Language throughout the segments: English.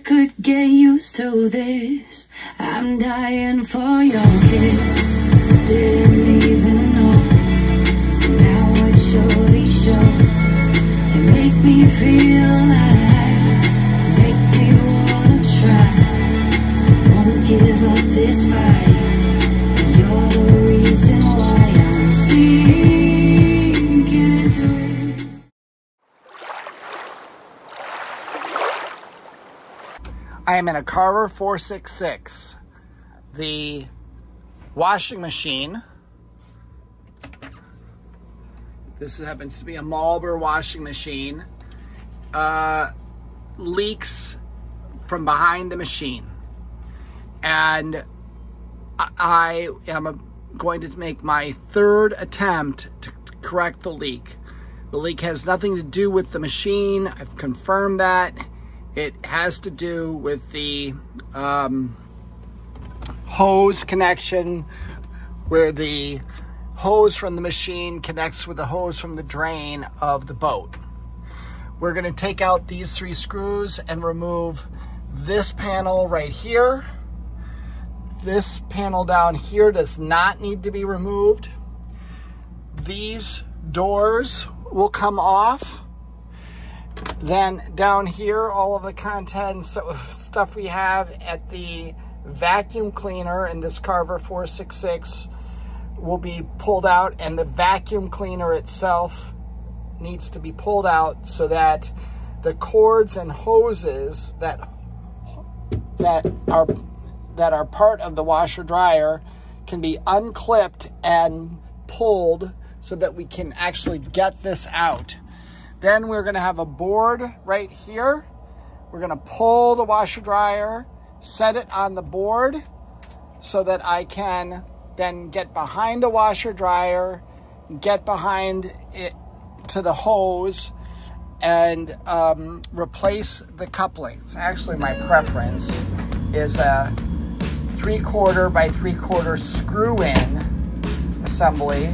could get used to this. I'm dying for your kiss. Didn't even know. Now it surely shows. You make me feel alive. Make me wanna try. Won't give up this fight. You're the reason why I'm sinking into it. I am in a Carver 466. The washing machine, this happens to be a Marlboro washing machine, leaks from behind the machine. And I am going to make my third attempt to correct the leak. The leak has nothing to do with the machine. I've confirmed that. It has to do with the hose connection, where the hose from the machine connects with the hose from the drain of the boat. We're going to take out these 3 screws and remove this panel right here. This panel down here does not need to be removed. These doors will come off. Then down here, all of the contents of stuff we have at the vacuum cleaner in this Carver 466 will be pulled out, and the vacuum cleaner itself needs to be pulled out so that the cords and hoses that are part of the washer dryer can be unclipped and pulled so that we can actually get this out. Then we're going to have a board right here. We're going to pull the washer dryer, set it on the board so that I can then get behind the washer dryer, get behind it to the hose, and replace the couplings. Actually, my preference is a 3/4 by 3/4 screw-in assembly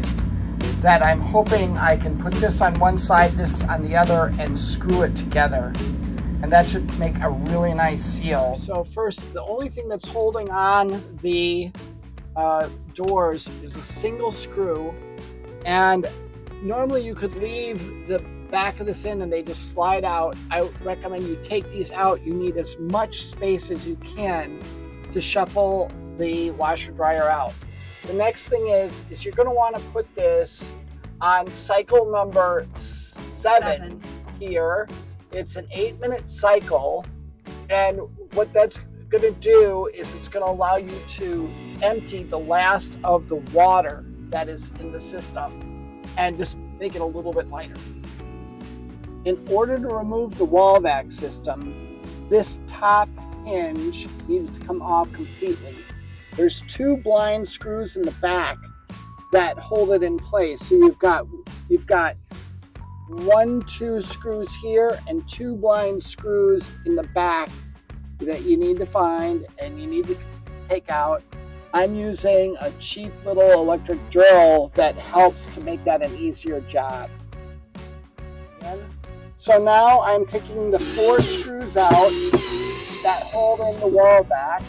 that I'm hoping I can put this on one side, this on the other, and screw it together. And that should make a really nice seal. So first, the only thing that's holding on the doors is a single screw. And normally you could leave the back of this in and they just slide out. I would recommend you take these out. You need as much space as you can to shuffle the washer dryer out. The next thing is you're going to want to put this on cycle number 7 here. It's an 8-minute cycle, and what that's going to do is it's going to allow you to empty the last of the water that is in the system and just make it a little bit lighter. In order to remove the wall vac system, this top hinge needs to come off completely. There's 2 blind screws in the back that hold it in place. So you've got 1-2 screws here and 2 blind screws in the back that you need to find and you need to take out. I'm using a cheap little electric drill that helps to make that an easier job. So now I'm taking the 4 screws out that hold in the wall back.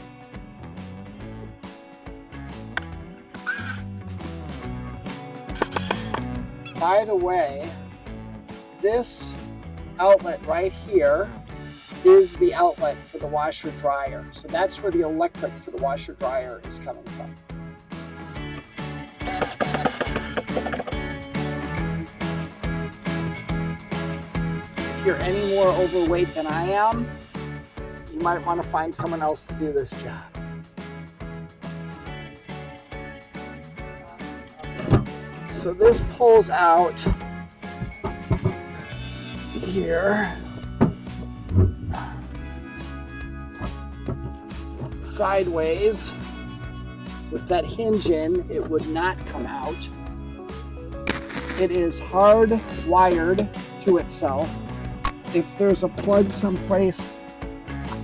By the way, this outlet right here is the outlet for the washer dryer. So that's where the electric for the washer dryer is coming from. If you're any more overweight than I am, you might want to find someone else to do this job. So this pulls out here sideways. With that hinge in, it would not come out. It is hard wired to itself. If there's a plug someplace,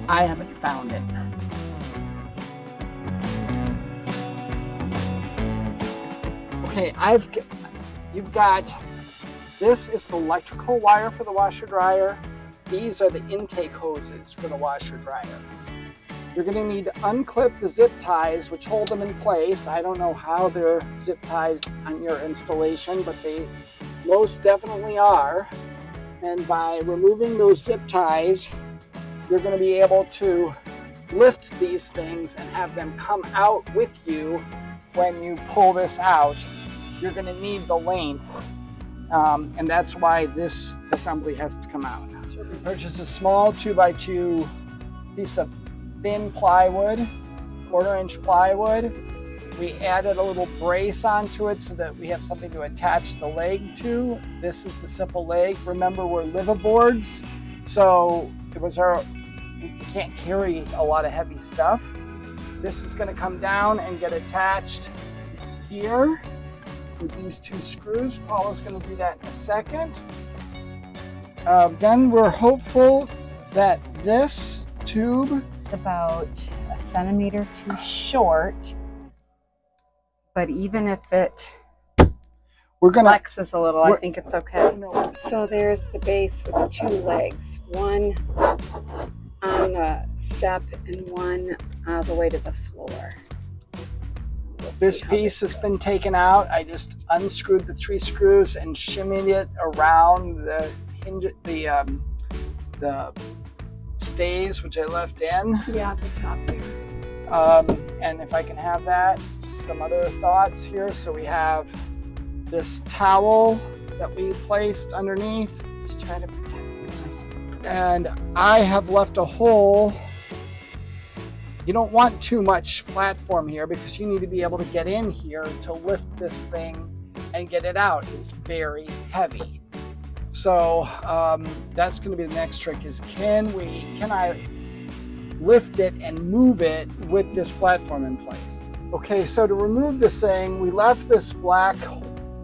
I haven't found it. Okay, you've got, this is the electrical wire for the washer dryer. these are the intake hoses for the washer dryer. You're going to need to unclip the zip ties, which hold them in place. I don't know how they're zip tied on your installation, but they most definitely are. And by removing those zip ties, you're going to be able to lift these things and have them come out with you when you pull this out. You're going to need the length, and that's why this assembly has to come out. So we purchased a small 2x2 piece of thin plywood, 1/4-inch plywood. We added a little brace onto it so that we have something to attach the leg to. This is the simple leg. Remember, we're liveaboards, so we can't carry a lot of heavy stuff. This is going to come down and get attached here with these 2 screws. Paula's going to do that in a second. Then we're hopeful that this tube, it's about 1 centimeter too short, but even if it flexes a little, I think it's okay. No. So there's the base with 2 legs, one on the step and one all the way to the floor. This piece has been taken out. I just unscrewed the 3 screws and shimmied it around the hinge, the stays, which I left in. Yeah, at the top there. And if I can have that, just some other thoughts here. So we have this towel that we placed underneath. Just try to protect it. And I have left a hole. You don't want too much platform here because you need to be able to get in here to lift this thing and get it out. It's very heavy. So that's going to be the next trick, is can I lift it and move it with this platform in place? Okay, so to remove this thing, we left this black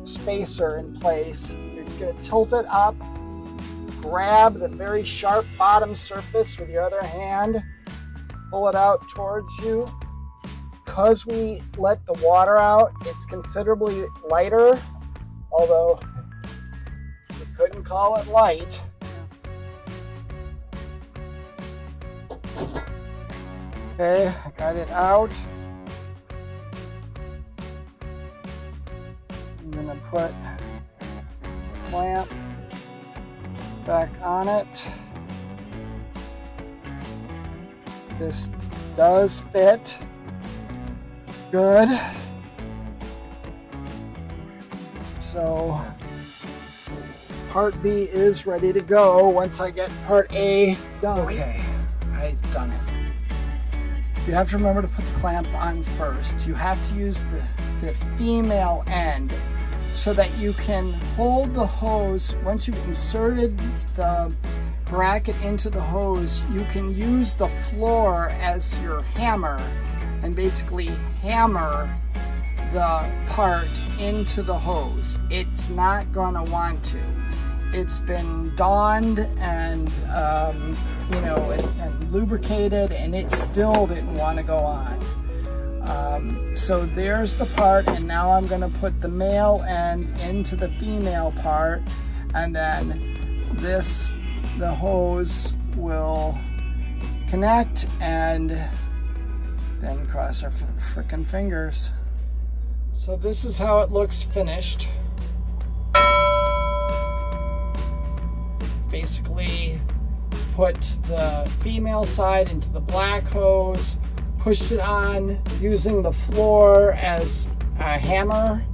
spacer in place. You're going to tilt it up, grab the very sharp bottom surface with your other hand, pull it out towards you. Because we let the water out, it's considerably lighter, although we couldn't call it light. Okay, I got it out. I'm gonna put the clamp back on it. This does fit good. So part B is ready to go once I get part A done. Okay, I've done it. You have to remember to put the clamp on first. You have to use the female end so that you can hold the hose. Once you've inserted the bracket into the hose, you can use the floor as your hammer and basically hammer the part into the hose. It's not gonna want to. It's been donned and and lubricated, and it still didn't want to go on. So there's the part, and now I'm going to put the male end into the female part, and then the hose will connect, and then cross our frickin' fingers. So this is how it looks finished. Basically put the female side into the black hose, pushed it on using the floor as a hammer,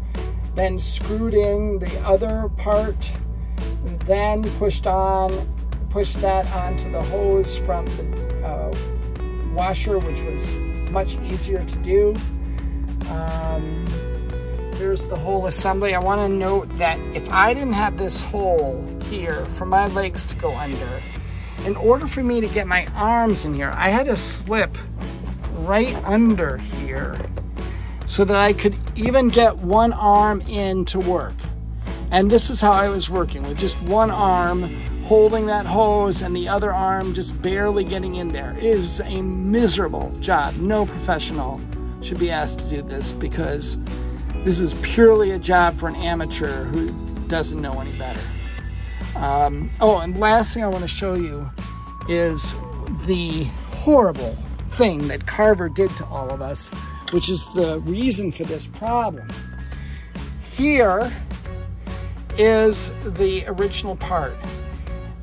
then screwed in the other part, then pushed that onto the hose from the washer, which was much easier to do. There's the whole assembly. I want to note that if I didn't have this hole here for my legs to go under, in order for me to get my arms in here, I had to slip right under here so that I could even get one arm in to work. And this is how I was working, with just one arm holding that hose and the other arm just barely getting in there. It is a miserable job. No professional should be asked to do this, because this is purely a job for an amateur who doesn't know any better. Oh, and last thing I want to show you is the horrible thing that Carver did to all of us, which is the reason for this problem. Here is the original part.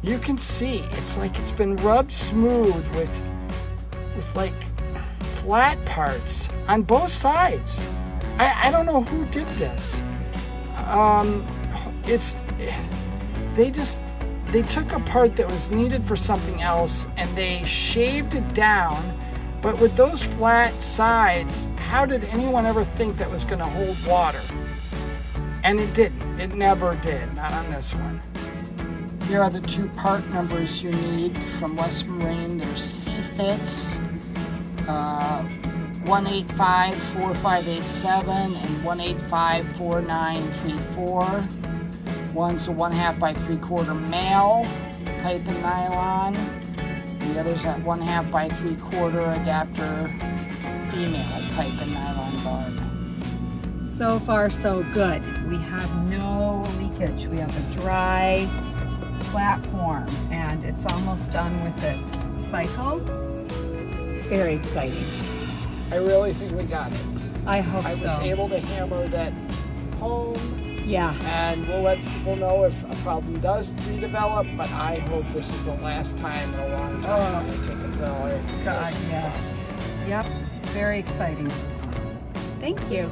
You can see it's like it's been rubbed smooth with like flat parts on both sides. I don't know who did this. They took a part that was needed for something else and they shaved it down, but with those flat sides, how did anyone ever think that was going to hold water? And it didn't. It never did. Not on this one. Here are the two part numbers you need from West Marine. They're C-Fits, 185-4587 and 185-4934. One's a 1/2 by 3/4 male pipe and nylon. The other's at 1/2 by 3/4 adapter female pipe and nylon barb. So far, so good. We have no leakage. We have a dry platform, and it's almost done with its cycle. Very exciting. I really think we got it. I hope so. I was able to hammer that home. Yeah. And we'll let people know if a problem does redevelop, but I hope this is the last time in a long time I take a bill. God, yes. Yep. Very exciting. Thank you.